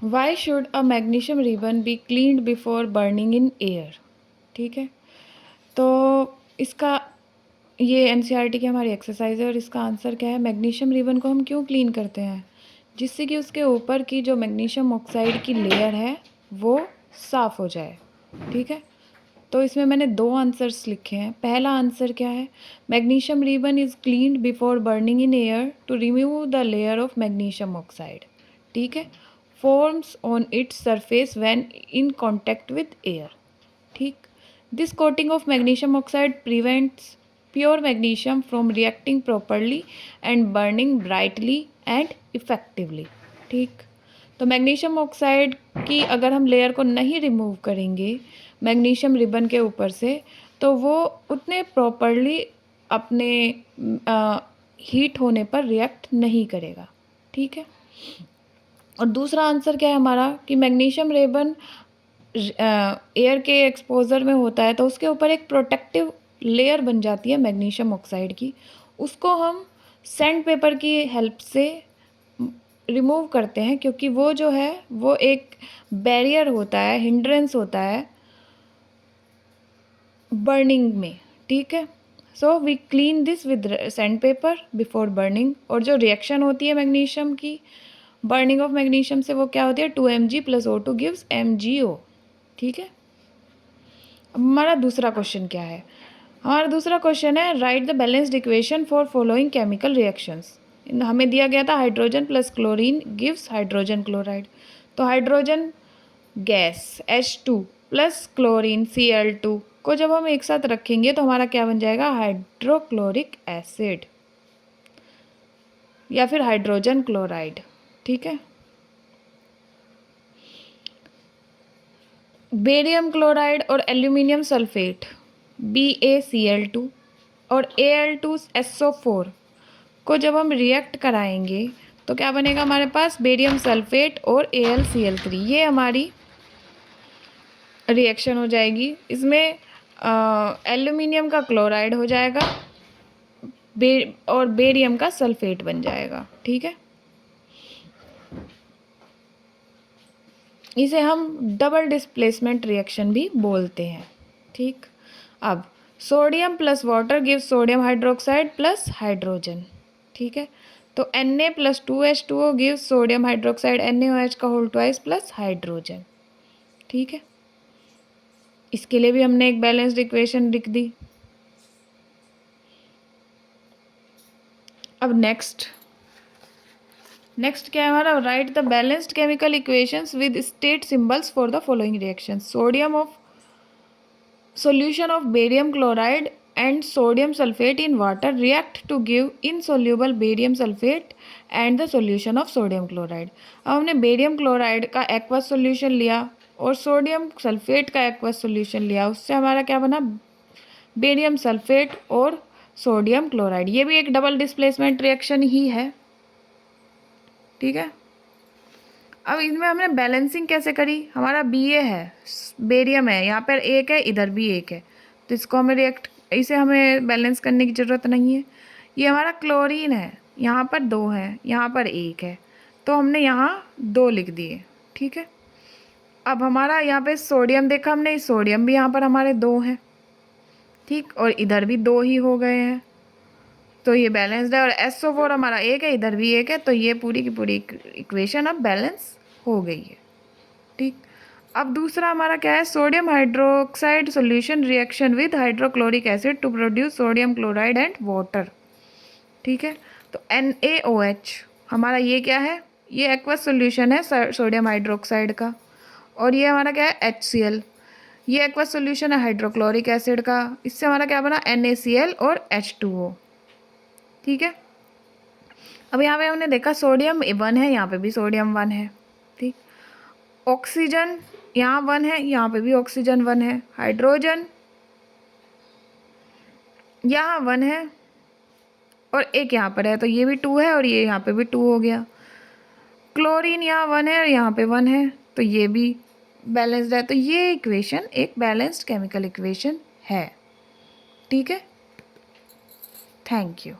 Why should a magnesium ribbon be cleaned before burning in air. ठीक है, तो इसका ये एनसीईआरटी की हमारी एक्सरसाइज है और इसका आंसर क्या है, मैग्नीशियम रिबन को हम क्यों क्लीन करते हैं, जिससे कि उसके ऊपर की जो मैग्नीशियम ऑक्साइड की लेयर है वो साफ़ हो जाए। ठीक है, तो इसमें मैंने दो आंसर्स लिखे हैं। पहला आंसर क्या है, magnesium ribbon is cleaned before burning in air to remove the layer of magnesium oxide. ठीक है, forms on its surface when in contact with air. ठीक, this coating of magnesium oxide prevents pure magnesium from reacting properly and burning brightly and effectively. ठीक, तो magnesium oxide की अगर हम layer को नहीं रिमूव करेंगे मैग्नीशियम रिबन के ऊपर से, तो वो उतने प्रॉपरली अपने हीट होने पर रिएक्ट नहीं करेगा। ठीक है, और दूसरा आंसर क्या है हमारा कि मैग्नीशियम रिबन एयर के एक्सपोजर में होता है तो उसके ऊपर एक प्रोटेक्टिव लेयर बन जाती है मैग्नीशियम ऑक्साइड की, उसको हम सैंड पेपर की हेल्प से रिमूव करते हैं, क्योंकि वो जो है वो एक बैरियर होता है, हिंड्रेंस होता है बर्निंग में। ठीक है, so we clean this with sand paper before burning. और जो रिएक्शन होती है मैग्नीशियम की बर्निंग ऑफ मैग्नीशियम से वो क्या होती है, 2Mg + O2 गिव्स MgO। ठीक है, अब हमारा दूसरा क्वेश्चन क्या है, हमारा दूसरा क्वेश्चन है write the balanced equation for following chemical reactions. हमें दिया गया था hydrogen + chlorine gives hydrogen chloride. तो hydrogen gas H2 + chlorine Cl2 को जब हम एक साथ रखेंगे तो हमारा क्या बन जाएगा, हाइड्रोक्लोरिक एसिड या फिर हाइड्रोजन क्लोराइड। ठीक है, बेरियम क्लोराइड और एल्यूमिनियम सल्फेट BaCl2 और Al2SO4 को जब हम रिएक्ट कराएंगे तो क्या बनेगा हमारे पास, बेरियम सल्फेट और AlCl3। ये हमारी रिएक्शन हो जाएगी। इसमें एल्यूमिनियम का क्लोराइड हो जाएगा और बेरियम का सल्फेट बन जाएगा। ठीक है, इसे हम डबल डिस्प्लेसमेंट रिएक्शन भी बोलते हैं। ठीक, अब sodium + water give sodium hydroxide + hydrogen. ठीक है, तो Na + 2H2O give sodium hydroxide NaOH का होल ट्वाइस + हाइड्रोजन। ठीक है, इसके लिए भी हमने एक बैलेंस्ड इक्वेशन लिख दी। अब नेक्स्ट क्या है हमारा, right the balanced chemical equations with state symbols for the following reaction. Solution of barium chloride and sodium sulfate in water react to give insoluble barium sulfate and the solution of sodium chloride। अब हमने barium chloride का aqueous solution लिया और sodium sulphate का aqueous solution लिया, उससे हमारा क्या बना, बेरियम सल्फेट और सोडियम क्लोराइड। ये भी एक डबल डिस्प्लेसमेंट रिएक्शन ही है। ठीक है, अब इसमें हमने बैलेंसिंग कैसे करी, हमारा Ba है, बेरियम है, यहाँ पर एक है, इधर भी एक है, तो इसको हमें बैलेंस करने की ज़रूरत नहीं है। ये हमारा क्लोरीन है, यहाँ पर 2 है, यहाँ पर 1 है, तो हमने यहाँ 2 लिख दिए। ठीक है, अब हमारा यहाँ पे सोडियम देखा हमने, सोडियम भी यहाँ पर हमारे 2 हैं। ठीक, और इधर भी 2 ही हो गए हैं, तो ये बैलेंस्ड है। और SO4 हमारा 1 है, इधर भी 1 है, तो ये पूरी की पूरी इक्वेशन अब बैलेंस हो गई है। ठीक, अब दूसरा हमारा क्या है, sodium hydroxide solution reaction with hydrochloric acid to produce sodium chloride and water. ठीक है, तो NaOH हमारा ये क्या है, ये एक्वस सॉल्यूशन है सोडियम हाइड्रोक्साइड का, और ये हमारा क्या है, HCl, ये एक्वस सॉल्यूशन है हाइड्रोक्लोरिक एसिड का, इससे हमारा क्या बना, NaCl और H2O। ठीक है, अब यहाँ पे हमने देखा सोडियम 1 है, यहाँ पे भी सोडियम 1 है। ठीक, ऑक्सीजन यहाँ 1 है, यहाँ पे भी ऑक्सीजन 1 है, हाइड्रोजन यहाँ 1 है और एक यहाँ पर है, तो ये भी 2 है और ये यहाँ पे भी 2 हो गया। क्लोरीन यहाँ 1 है और यहाँ पे 1 है, तो ये भी बैलेंस्ड है। तो ये इक्वेशन एक बैलेंस्ड केमिकल इक्वेशन है। ठीक है, थैंक यू।